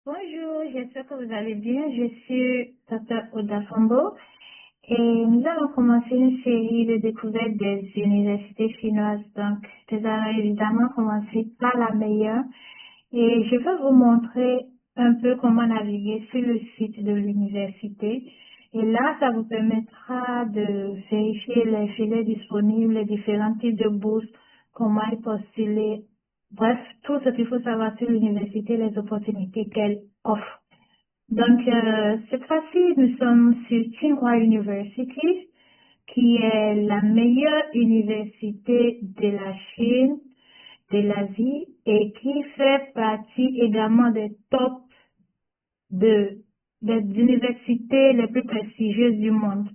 Bonjour, j'espère que vous allez bien. Je suis Dr. Oda Fambo et nous allons commencer une série de découvertes des universités chinoises. Donc, nous allons évidemment commencer par la meilleure et je vais vous montrer un peu comment naviguer sur le site de l'université. Et là, ça vous permettra de vérifier les filets disponibles, les différents types de bourses, comment y postuler. Bref, tout ce qu'il faut savoir sur l'université, les opportunités qu'elle offre. Donc, cette fois-ci, nous sommes sur Tsinghua University, qui est la meilleure université de la Chine, de l'Asie, et qui fait partie également des tops de, des universités les plus prestigieuses du monde.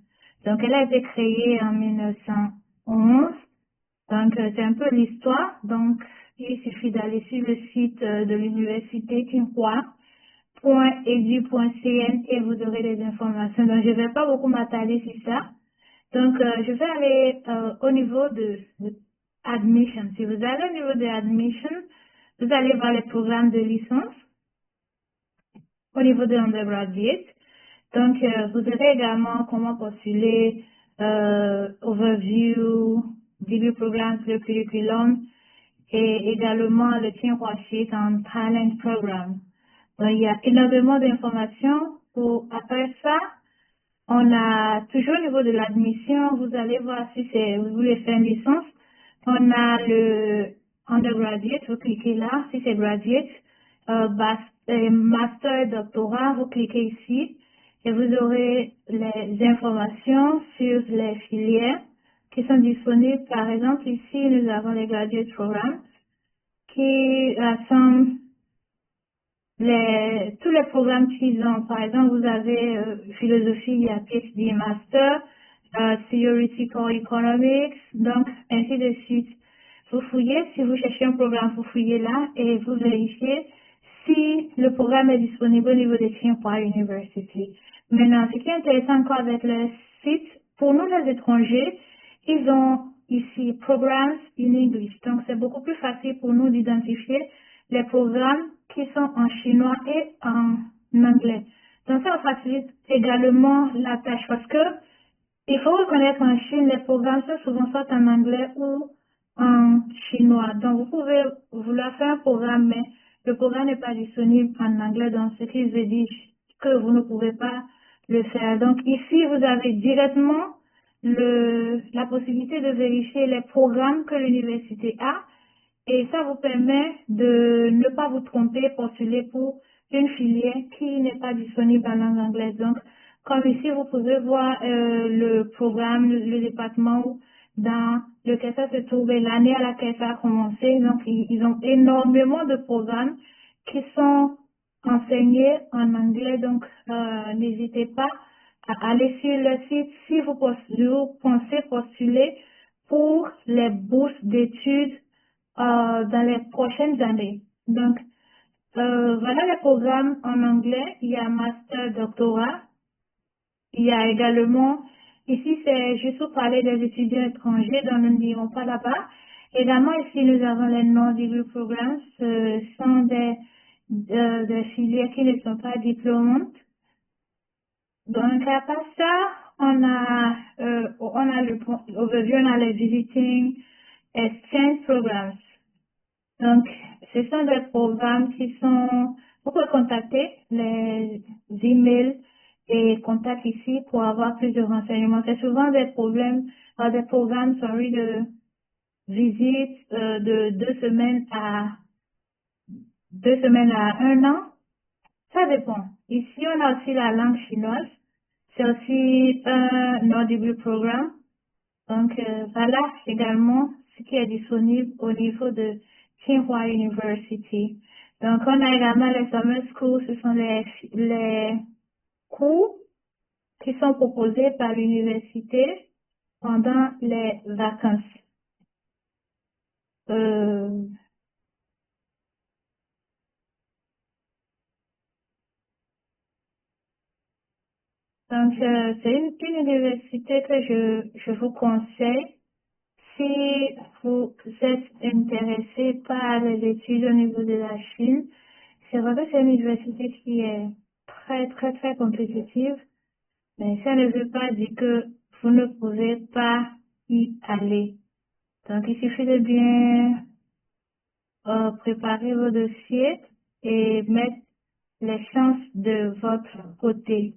Donc, elle a été créée en 1911. Donc, c'est un peu l'histoire. Donc, il suffit d'aller sur le site de l'université Tsinghua.edu.cn et vous aurez des informations. Donc, je ne vais pas beaucoup m'attarder sur ça. Donc, je vais aller au niveau de admission. Si vous allez au niveau de admission, vous allez voir les programmes de licence au niveau de undergraduate. Donc, vous aurez également comment postuler, overview, degree programs, le curriculum et également le Tsinghua Sheet en Talent Program. Donc, il y a énormément d'informations. Après ça, on a toujours au niveau de l'admission, vous allez voir si vous voulez faire une licence. On a le undergraduate, vous cliquez là, si c'est graduate, master, doctorat, vous cliquez ici et vous aurez les informations sur les filières qui sont disponibles. Par exemple, ici, nous avons les graduate programs qui rassemblent tous les programmes qu'ils ont. Par exemple, vous avez philosophie, il y a PhD Master, Theoretical Economics, donc ainsi de suite. Vous fouillez, si vous cherchez un programme, vous fouillez là et vous vérifiez si le programme est disponible au niveau de Tsinghua University. Maintenant, ce qui est intéressant encore avec le site, pour nous les étrangers, ils ont ici Programs in English. Donc, c'est beaucoup plus facile pour nous d'identifier les programmes qui sont en chinois et en anglais. Donc, ça facilite également la tâche parce que il faut reconnaître en Chine, les programmes sont souvent soit en anglais ou en chinois. Donc, vous pouvez vouloir faire un programme, mais le programme n'est pas disponible en anglais, donc ce qui veut dire que vous ne pouvez pas le faire. Donc, ici, vous avez directement la possibilité de vérifier les programmes que l'université a et ça vous permet de ne pas vous tromper, postuler pour une filière qui n'est pas disponible en langue anglaise. Donc, comme ici, vous pouvez voir le programme, le département dans lequel ça se trouve et l'année à laquelle ça a commencé. Donc, ils ont énormément de programmes qui sont enseignés en anglais. Donc, n'hésitez pas à aller sur le site si vous pensez postuler pour les bourses d'études dans les prochaines années. Donc, voilà les programmes en anglais. Il y a master, doctorat. Il y a également, ici c'est juste pour parler des étudiants étrangers, donc nous n'irons pas là-bas. Également, ici nous avons les non-degree programs. Ce sont des filières qui ne sont pas diplômantes. Donc, à part ça, on a overview, on a les visiting exchange programs. Donc, ce sont des programmes qui sont, vous pouvez contacter les emails et contacts ici pour avoir plus de renseignements. C'est souvent des programmes, sorry, de visite de 2 semaines à 2 semaines à un an. Ça dépend. Ici, on a aussi la langue chinoise. C'est aussi un audible programme. Donc, voilà également ce qui est disponible au niveau de Tsinghua University. Donc, on a également les summer schools, ce sont les cours qui sont proposés par l'université pendant les vacances. Euh, donc, c'est une université que je vous conseille. Si vous êtes intéressé par les études au niveau de la Chine, C'est vrai que c'est une université qui est très, très, très compétitive, mais ça ne veut pas dire que vous ne pouvez pas y aller. Donc, il suffit de bien préparer vos dossiers et mettre les chances de votre côté.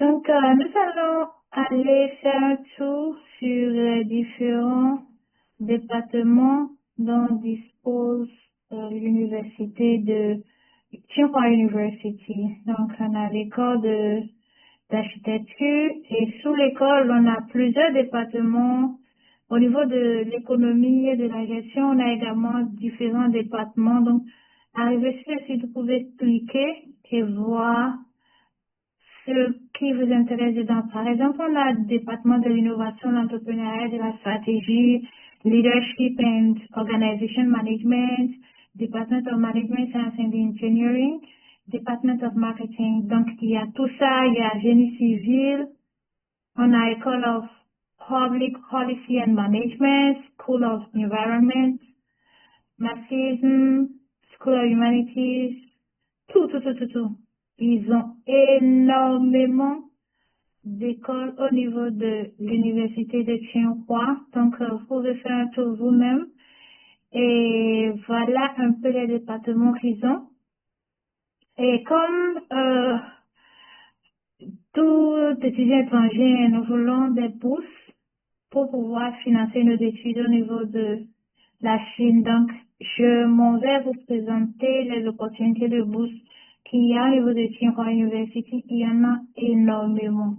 Donc, nous allons aller faire un tour sur les différents départements dont dispose l'université de Tsinghua University. Donc, on a l'école d'architecture et sous l'école, on a plusieurs départements. Au niveau de l'économie et de la gestion, on a également différents départements. Donc, arrivé sur le site, vous pouvez cliquer et voir ce qui vous intéresse dedans. Par exemple, on a le département de l'innovation, l'entrepreneuriat, de la stratégie, leadership and organization management, department of management science and engineering, department of marketing. Donc, il y a tout ça, il y a génie civil, on a école of public policy and management, school of environment, marxism, school of humanities, tout. Ils ont énormément d'écoles au niveau de l'université de Tsinghua. Donc, vous pouvez faire un tour vous-même. Et voilà un peu les départements qu'ils ont. Et comme tout étudiant étranger, nous voulons des bourses pour pouvoir financer nos études au niveau de la Chine. Donc, je m'en vais vous présenter les opportunités de bourse qu'il y a au niveau de Tsinghua University. Il y en a énormément.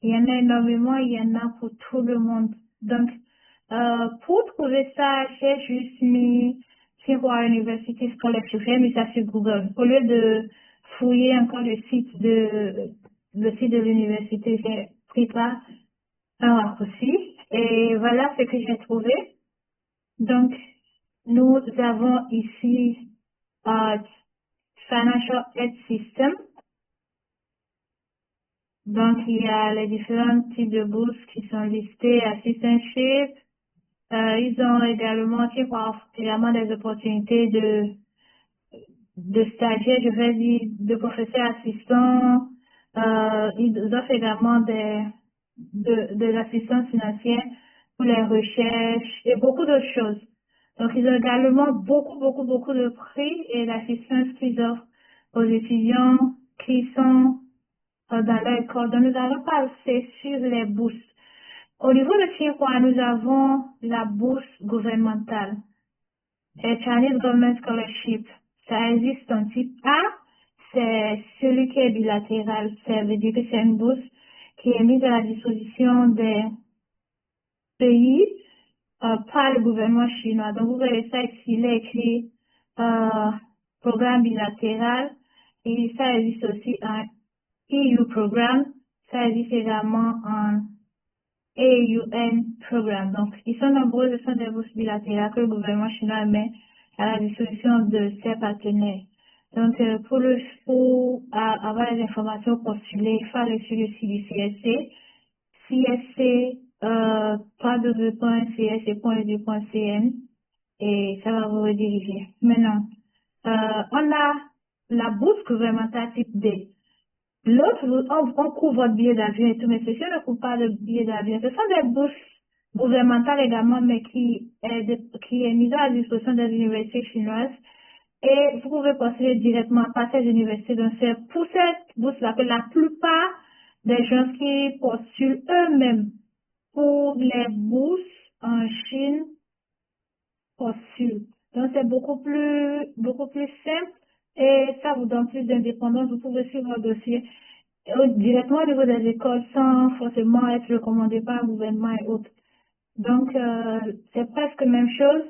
Il y en a énormément, il y en a pour tout le monde. Donc, pour trouver ça, j'ai juste mis Tsinghua University Scholarship, j'ai mis ça sur Google. Au lieu de fouiller encore le site de l'université, j'ai pris ça un raccourci. Et voilà ce que j'ai trouvé. Donc, nous avons ici euh, Financial Aid System. Donc, il y a les différents types de bourses qui sont listés, assistantship. Ils ont également, également des opportunités de stagiaires, je vais dire, de professeurs assistants. Ils offrent également de l'assistance financière pour les recherches et beaucoup d'autres choses. Donc, ils ont également beaucoup de prix et d'assistance qu'ils offrent aux étudiants qui sont dans leur école. Donc, nous allons passer sur les bourses. Au niveau de Tsinghua, nous avons la bourse gouvernementale. Et Chinese Government Scholarship, ça existe en type A, c'est celui qui est bilatéral. Ça veut dire que c'est une bourse qui est mise à la disposition des pays par le gouvernement chinois. Donc, vous verrez ça ici, il est écrit programme bilatéral et ça existe aussi un EU programme, ça existe également un AUN programme. Donc, ils sont nombreux, ce sont des bourses bilatérales que le gouvernement chinois met à la disposition de ses partenaires. Donc, pour avoir les informations postulées, il faut aller sur le site du CSC, CSC, www.csc.edu.cn et ça va vous rediriger. Maintenant, on a la bourse gouvernementale type D. L'autre, on couvre votre billet d'avion et tout, mais ceci ne couvre pas le billet d'avion. Ce sont des bourses gouvernementales également, mais qui est mise à la disposition des universités chinoises. Et vous pouvez postuler directement par ces universités. Donc, c'est pour cette bourse-là que la plupart des gens qui postulent eux-mêmes pour les bourses en Chine postulent. Donc, c'est beaucoup plus simple et ça vous donne plus d'indépendance. Vous pouvez suivre votre dossier directement au niveau des écoles sans forcément être recommandé par le gouvernement et autres. Donc, c'est presque la même chose.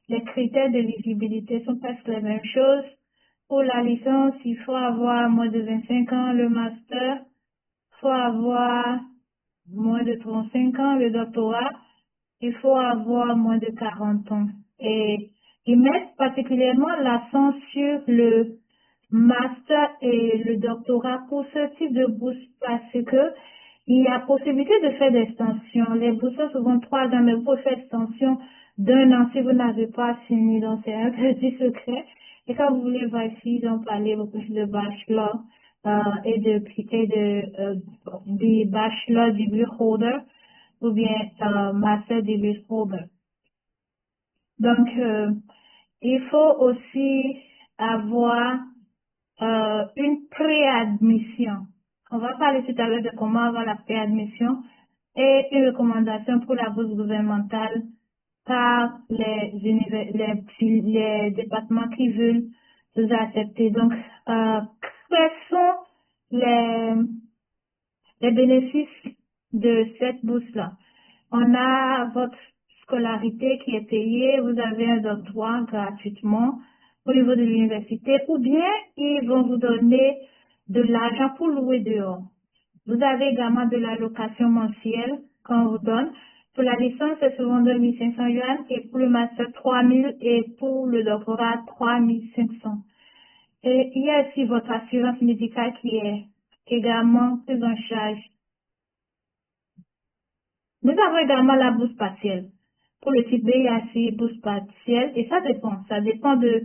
Les critères d'éligibilité sont presque les mêmes choses. Pour la licence, il faut avoir moins de 25 ans. Le master, il faut avoir moins de 35 ans. Le doctorat, il faut avoir moins de 40 ans. Et ils mettent particulièrement l'accent sur le master et le doctorat pour ce type de bourse parce que Il y a possibilité de faire des extensions. Les bourses sont souvent 3 ans, mais vous pouvez faire extension d'1 an si vous n'avez pas fini. Donc, c'est un petit secret. Et quand vous voulez voir ici, ils ont parlé beaucoup de bachelor des bachelor degree holder ou bien master degree holder. Donc, il faut aussi avoir une préadmission. On va parler tout à l'heure de comment avoir la préadmission et une recommandation pour la bourse gouvernementale par les départements qui veulent vous accepter. Donc, quels sont les, les bénéfices de cette bourse-là? On a votre scolarité qui est payée, vous avez un doctorat gratuitement au niveau de l'université, ou bien ils vont vous donner de l'argent pour louer dehors. Vous avez également de la location mensuelle qu'on vous donne. Pour la licence, c'est souvent 2500 yuan et pour le master 3000 et pour le doctorat 3500. Et il y a aussi votre assurance médicale qui est également prise en charge. Nous avons également la bourse partielle. Pour le type B, il y a aussi bourse partielle et ça dépend. Ça dépend des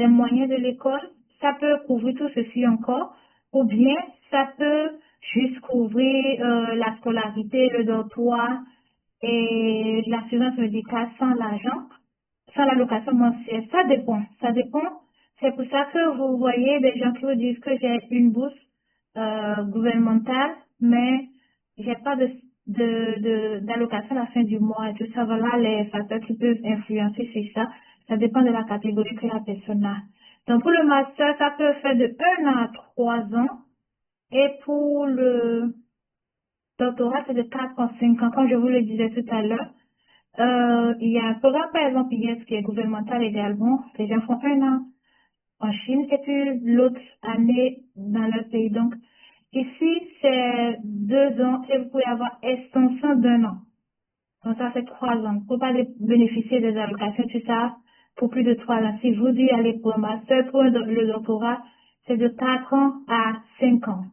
moyens de l'école. Ça peut couvrir tout ceci encore ou bien ça peut juste couvrir la scolarité, le dortoir et l'assurance médicale sans l'argent, sans la location mensuelle. Ça dépend. Ça dépend. C'est pour ça que vous voyez des gens qui vous disent que j'ai une bourse gouvernementale, mais j'ai pas d'allocation à la fin du mois et tout ça. Voilà les facteurs qui peuvent influencer sur ça. Ça dépend de la catégorie que la personne a. Donc, pour le master, ça peut faire de 1 an à 3 ans. Et pour le doctorat, c'est de 4 à 5 ans, comme je vous le disais tout à l'heure. Il y a un programme, par exemple, IES, qui est gouvernemental également. Les gens font 1 an en Chine et puis l'autre année dans leur pays. Donc, ici, c'est 2 ans et vous pouvez avoir extension d'1 an. Donc, ça, c'est 3 ans. Vous ne pouvez pas bénéficier des allocations, tout ça, pour plus de 3 ans. Si vous y allez pour un master, pour le doctorat, c'est de 4 ans à 5 ans.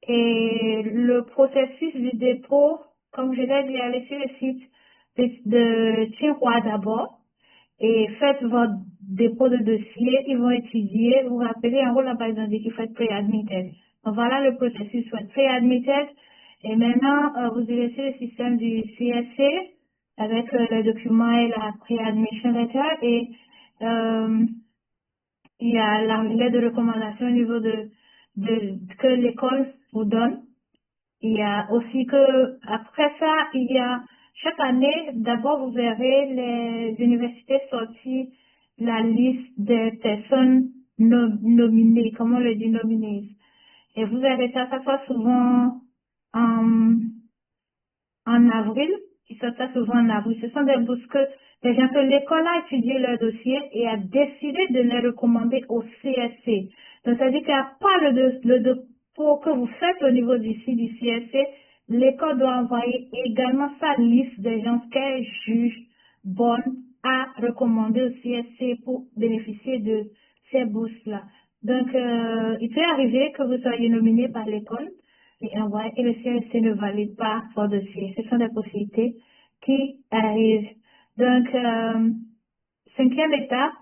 Et le processus du dépôt, comme je l'ai dit, allez sur le site de Tsinghua d'abord et faites votre dépôt de dossier. Ils vont étudier. Vous vous rappelez, en gros, là-bas, ils ont dit qu'il faut être pre-admitted. Donc, voilà le processus, soit pre-admitted. Et maintenant, vous irez sur le système du CSC avec le document et la pre-admission letter et euh, il y a la lettre de recommandation au niveau que l'école vous donne. Il y a aussi que, après ça, il y a, chaque année, d'abord, vous verrez les universités sortir la liste des personnes nominées, comment on le dit, nominées. Et vous verrez ça, ça soit souvent en, en avril, qui sortent ça souvent en avril. Ce sont des bourses que les gens que l'école a étudié leur dossier et a décidé de les recommander au CSC. Donc, ça veut dire qu'il n'y a pas le dépôt que vous faites au niveau du CSC. L'école doit envoyer également sa liste des gens qu'elle juge bonne à recommander au CSC pour bénéficier de ces bourses-là. Donc, il peut arriver que vous soyez nominé par l'école et le CSC ne valide pas votre dossier. Ce sont des possibilités qui arrivent. Donc, 5e étape,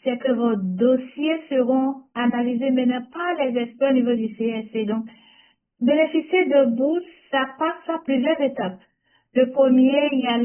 c'est que vos dossiers seront analysés maintenant par les experts au niveau du CSC. Donc, bénéficier de bourse, ça passe à plusieurs étapes. Le premier, il y a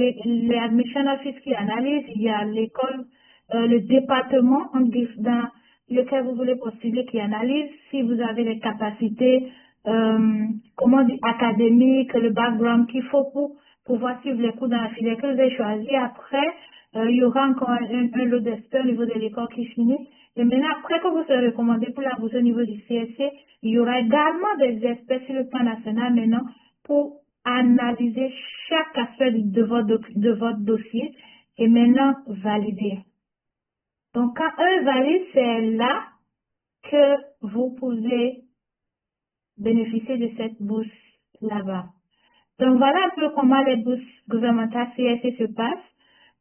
l'admission office qui analyse, il y a l'école, le département dans lequel vous voulez postuler qui analyse si vous avez les capacités, comment dire, académiques, le background qu'il faut pour pouvoir suivre les cours dans la filière que vous avez choisi. Après, il y aura encore un lot d'experts au niveau de l'école qui finit. Et maintenant, après que vous serez recommandé pour la bourse au niveau du CSC, il y aura également des experts sur le plan national maintenant pour analyser chaque aspect de votre dossier et maintenant valider. Donc, quand eux valident, c'est là que vous pouvez bénéficier de cette bourse là-bas. Donc, voilà un peu comment les bourses gouvernementales CSC se passent.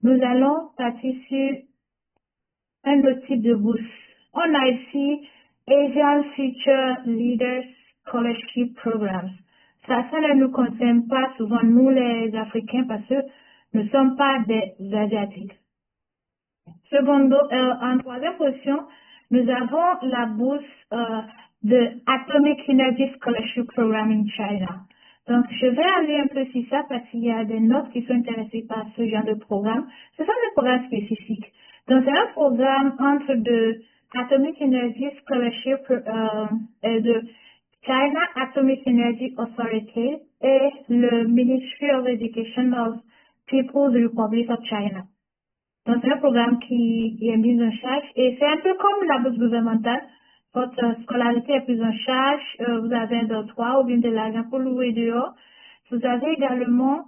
Nous allons partir sur un autre type de bourse. On a ici Asian Future Leaders Scholarship Programs. ça ne nous concerne pas souvent, nous les Africains, parce que nous ne sommes pas des Asiatiques. Secondo, en troisième position, nous avons la bourse de Atomic Energy Scholarship Program in China. Donc, je vais aller un peu sur ça parce qu'il y a des notes qui sont intéressées par ce genre de programme. Ce sont des programmes spécifiques. Donc, c'est un programme entre de Atomic Energy Scholarship et de China Atomic Energy Authority et le Ministry of Education of People's Republic of China. Donc, c'est un programme qui est mis en charge et c'est un peu comme la bourse gouvernementale. Votre scolarité est prise en charge, vous avez un doctorat ou bien de l'argent pour louer dehors. Vous avez également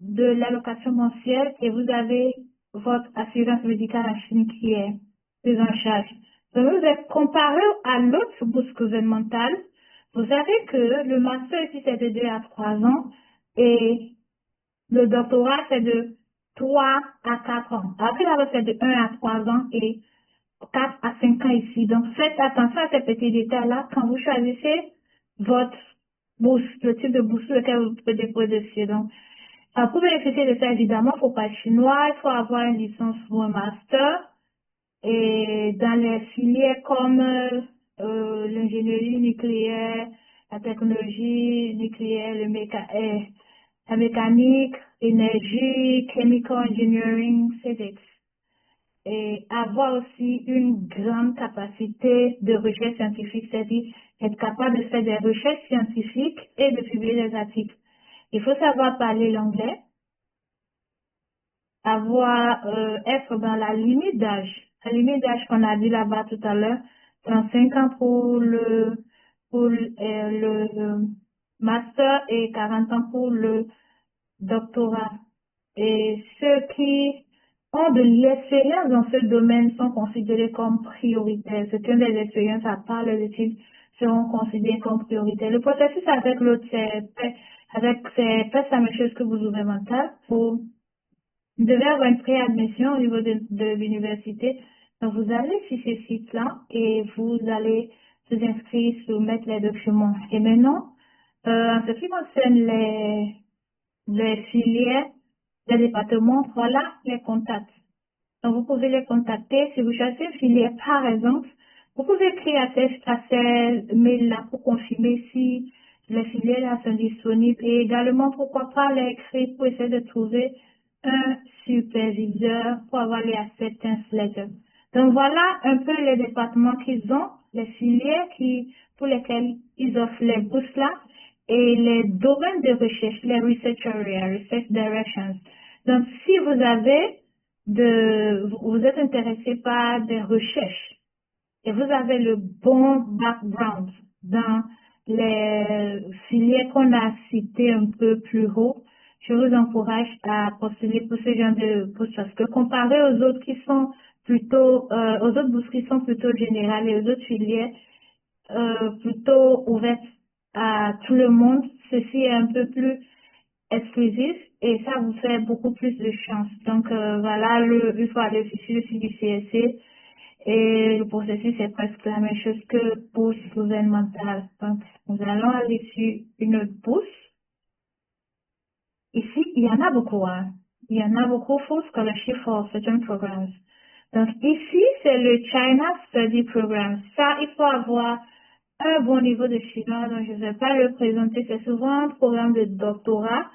de l'allocation mensuelle et vous avez votre assurance médicale en Chine qui est prise en charge. Donc, vous êtes comparé à l'autre bourse gouvernementale. Vous savez que le master ici, c'est de 2 à 3 ans et le doctorat, c'est de 3 à 4 ans. Après, là, c'est de 1 à 3 ans et 4 à 5 ans ici. Donc, faites attention à ces petits détails-là quand vous choisissez votre bourse, le type de bourse sur lequel vous pouvez déposer dessus. Donc, pour bénéficier de ça, évidemment, il ne faut pas être chinois, il faut avoir une licence ou un master. Et dans les filières comme l'ingénierie nucléaire, la technologie nucléaire, la mécanique, énergie, chemical engineering, physics. Et avoir aussi une grande capacité de recherche scientifique, c'est-à-dire être capable de faire des recherches scientifiques et de publier des articles. Il faut savoir parler l'anglais, être dans la limite d'âge. La limite d'âge qu'on a dit là-bas tout à l'heure, 35 ans pour le master et 40 ans pour le doctorat. Et ceux qui ont de l'expérience dans ce domaine sont considérés comme prioritaires. Ceux qui ont des expériences à part les études seront considérés comme prioritaires. Le processus avec l'autre, c'est presque la même chose que vous ouvrez mental. Vous devez avoir une préadmission au niveau de l'université. Donc, vous allez sur ce site-là et vous allez vous inscrire, soumettre les documents. Et maintenant, en ce qui concerne les filières, les départements, voilà les contacts. Donc, vous pouvez les contacter. Si vous choisissez une filière, par exemple, vous pouvez écrire à ces mails-là pour confirmer si les filières-là sont disponibles et également, pourquoi pas les écrire pour essayer de trouver un superviseur pour avoir les acceptance letters. Donc, voilà un peu les départements qu'ils ont, les filières pour lesquelles ils offrent les bourses là et les domaines de recherche, les research areas, research directions. Donc, si vous êtes intéressé par des recherches et vous avez le bon background dans les filières qu'on a citées un peu plus haut, je vous encourage à postuler pour ce genre de poste parce que comparé aux autres qui sont aux autres bourses qui sont plutôt générales et aux autres filières plutôt ouvertes à tout le monde, ceci est un peu plus exclusif et ça vous fait beaucoup plus de chance. Donc voilà, il faut aller sur le site du CSC et le processus est presque la même chose que bourse gouvernementale. Donc nous allons aller sur une autre bourse. Ici, il y en a beaucoup, hein. Il y en a beaucoup, full scholarship for certain programs. Donc ici, c'est le China Study Program. Ça, il faut avoir un bon niveau de chinois, donc je ne vais pas le présenter. C'est souvent un programme de doctorat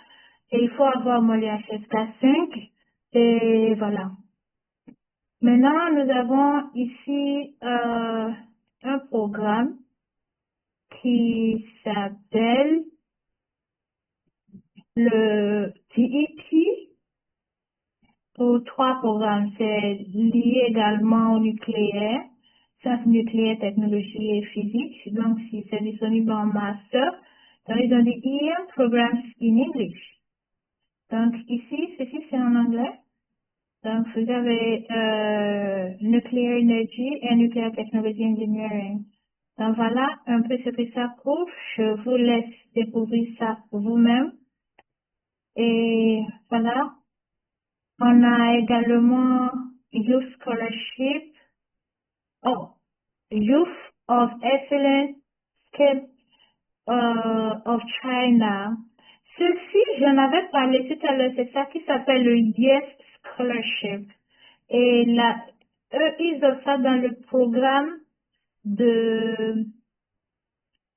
et il faut avoir mon HSK5 et voilà. Maintenant, nous avons ici un programme qui s'appelle le TEP pour 3 programmes. C'est lié également au nucléaire, sciences nucléaires, technologie et physique. Donc, si c'est disponible en master, donc ils ont dit EM Programs in English. Donc, ici, ceci c'est en anglais. Donc, vous avez Nuclear Energy et Nuclear Technology Engineering. Donc, voilà un peu ce que ça couvre. Je vous laisse découvrir ça vous-même. Et voilà. On a également Youth Scholarship. Oh, Youth of Excellence Scheme of China. Ceci, j'en avais parlé tout à l'heure, c'est ça qui s'appelle le Yes Scholarship. Et là, eux, ils ont ça dans le programme de,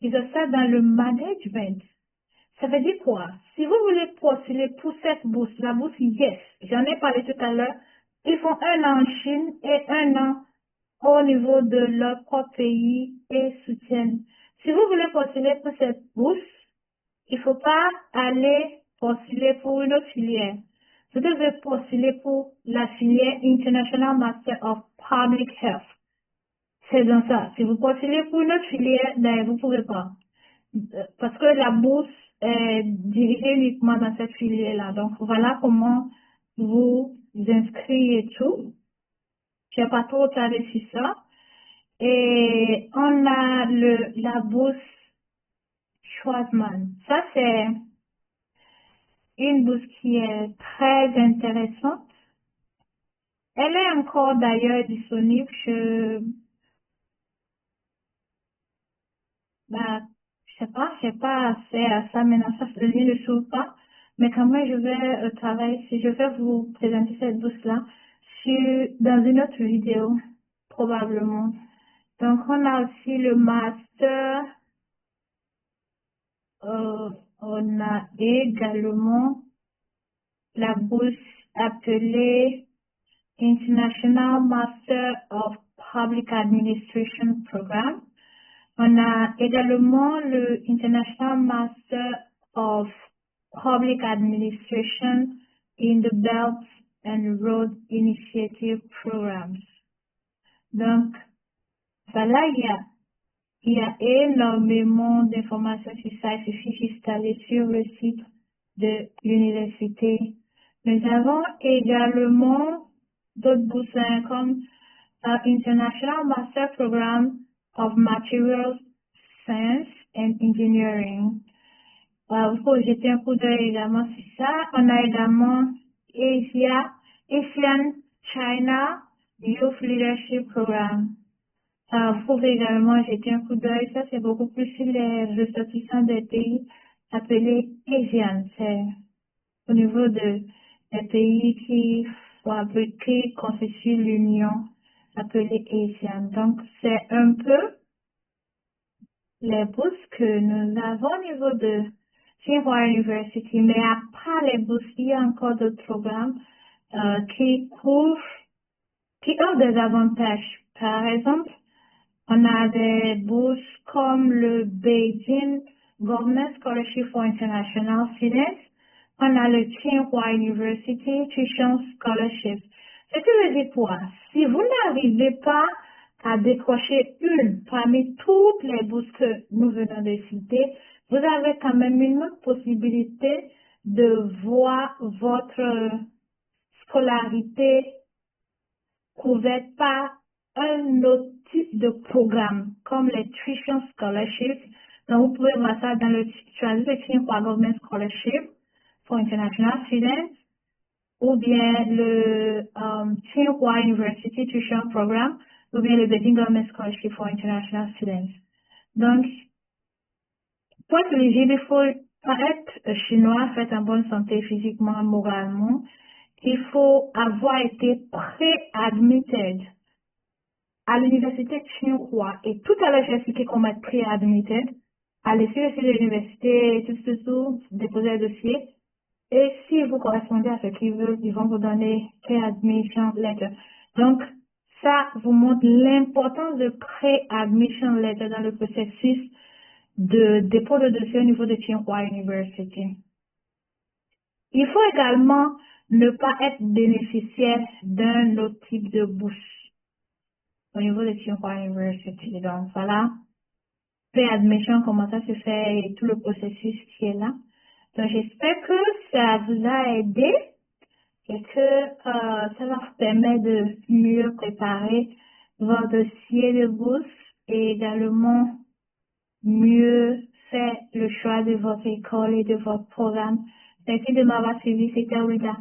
ils ont ça dans le management. Ça veut dire quoi? Si vous voulez postuler pour cette bourse, la bourse Yes, j'en ai parlé tout à l'heure, ils font un an en Chine et un an au niveau de leur propre pays et soutiennent. Si vous voulez postuler pour cette bourse, il ne faut pas aller postuler pour une autre filière. Vous devez postuler pour la filière International Master of Public Health. C'est dans ça. Si vous postulez pour une autre filière, ben, vous ne pouvez pas. Parce que la bourse est dirigée uniquement dans cette filière-là. Donc, voilà comment vous inscrivez et tout. Je n'ai pas trop tardé sur ça. Et on a la bourse Schwarzman. Ça, c'est une bourse qui est très intéressante. Elle est encore d'ailleurs disponible. Bah, je sais pas assez à ça maintenant, ça, le lien ne s'ouvre pas. Mais quand même, je vais travailler, si je vais vous présenter cette bourse-là dans une autre vidéo, probablement. Donc, on a aussi le master, on a également la bourse appelée International Master of Public Administration Program. On a également le International Master of Public Administration in the Belt and Road Initiative Programs. Donc, voilà, il y a énormément d'informations sur ça. Il suffit juste d'aller sur le site de l'université. Nous avons également d'autres bourses comme International Master Program of Materials Science and Engineering. Vous pouvez jeter un coup d'œil également sur ça. On a également Asian China Youth Leadership Program. Vous pouvez également jeter un coup d'œil. Ça, c'est beaucoup plus sur les ressortissants des pays appelés Asian. C'est au niveau des pays qui constituent l'Union appelée Asian. Donc, c'est un peu les bourses que nous avons au niveau de Tsinghua University, mais à part les bourses, il y a encore d'autres programmes qui ont des avantages. Par exemple, on a des bourses comme le Beijing Government Scholarship for International Students. On a le Tsinghua University Tuition Scholarship. Ce qui veut dire quoi? Si vous n'arrivez pas à décrocher une parmi toutes les bourses que nous venons de citer, vous avez quand même une autre possibilité de voir votre scolarité couverte par un autre type de programme, comme les Tuition Scholarships. Donc, vous pouvez voir ça dans le Tsinghua Government Scholarship for International Students, ou bien le Tsinghua University Tuition Program, ou bien le Beijing Government Scholarship for International Students. Donc, pour être éligible, il faut être chinois, être en bonne santé physiquement, moralement. Il faut avoir été pré-admitted à l'université Tsinghua. Et tout à l'heure, j'ai expliqué comment être pré-admitted. Allez sur le site de l'université, tout, déposer le dossier. Et si vous correspondez à ce qu'ils veulent, ils vont vous donner pré-admission letter. Donc, ça vous montre l'importance de pré-admission letter dans le processus de dépôt de dossier au niveau de Tsinghua University. Il faut également ne pas être bénéficiaire d'un autre type de bourse au niveau de Tsinghua University. Donc, voilà, pré-admission, comment ça se fait et tout le processus qui est là. Donc, j'espère que ça vous a aidé et que ça va vous permettre de mieux préparer votre dossier de bourse et également mieux faire le choix de votre école et de votre programme. Merci de m'avoir suivi, c'était Ouida.